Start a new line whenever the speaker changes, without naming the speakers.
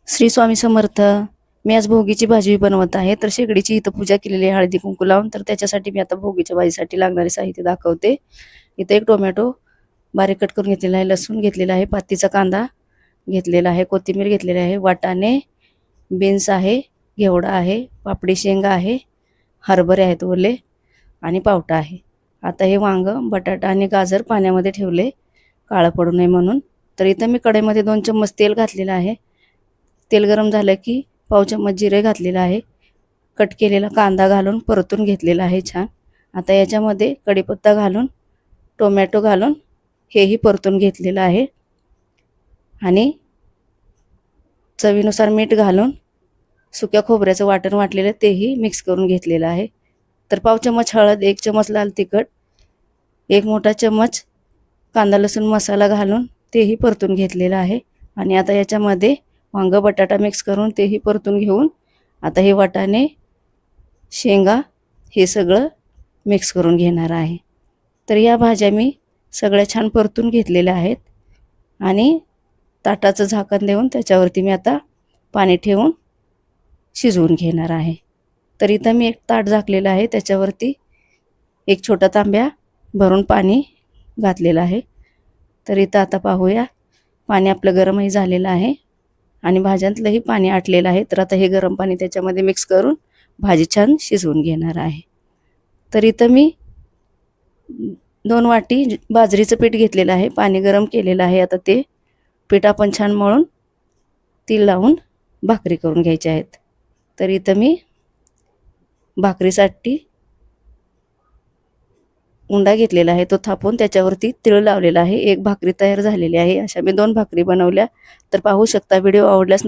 श्री स्वामी समर्थ. मी आज भोगीची भाजी बनवत आहे. तर शेगडीची इथं पूजा केलेली आहे हळदी कुंकू लावून. तर त्याच्यासाठी मी आता भोगीच्या भाजीसाठी लागणारे साहित्य दाखवते. इथं एक टोमॅटो बारीक कट करून घेतलेला आहे, लसूण घेतलेला आहे, पातीचा कांदा घेतलेला आहे, कोथिंबीर घेतलेली आहे, वाटाणे, बीन्स आहे, घेवडा आहे, पापडी शेंगा आहे, हरभरे आहेत ओले आणि पावटा आहे. आता हे वांग, बटाटा आणि गाजर पाण्यामध्ये ठेवले काळं पडू नये म्हणून. तर इथं मी कढईमध्ये 2 चम्मच तेल घातलेलं आहे. तेल गरम झालं की पाव चम्मच जिरे घातलेलं आहे. कट केलेला कांदा घालून परतून घेतलेला आहे छान. आता याच्यामध्ये कढीपत्ता घालून टोमॅटो घालून हेही परतून घेतलेलं आहे आणि चवीनुसार मीठ घालून सुक्या खोबऱ्याचं वाटण वाटलेलं तेही मिक्स करून घेतलेलं आहे. तर पाव चम्मच हळद, 1 चम्मच लाल तिखट, 1 मोठा चम्मच कांदा लसूण मसाला घालून तेही परतून घेतलेलं आहे. आणि आता याच्यामध्ये वांग बटाटा मिक्स करून तेही परतून घेऊन आता हे वाटाणे शेंगा हे सगळं मिक्स करून घेणार आहे. तर या भाज्या मी सगळ्या छान परतून घेतलेल्या आहेत आणि ताटाचं झाकण देऊन त्याच्यावरती मी आता पाणी ठेवून शिजवून घेणार आहे. तर इथं मी एक ताट झाकलेलं आहे, त्याच्यावरती एक छोटा तांब्या भरून पाणी घातलेलं आहे. तर इथं आता पाहूया, पाणी आपलं गरमही झालेलं आहे आणि भाज्यांतलंही पाणी आटलेलं आहे. तर आता हे गरम पाणी त्याच्यामध्ये मिक्स करून भाजी छान शिजवून घेणार आहे. तर इथं मी 2 वाटी बाजरीचं पीठ घेतलेलं आहे, पाणी गरम केलेलं आहे. आता ते पीठ आपण छान मळून तेल लावून भाकरी करून घ्यायच्या आहेत. तर इथं मी भाकरीसाठी उंडा घेतलेला आहे, तो थापून त्याच्यावरती तीळ लावलेला आहे. एक भाकरी तयार झालेली आहे. अशा मी 2 भाकरी बनवल्या. तर पाहू शकता. व्हिडिओ आवडल्यास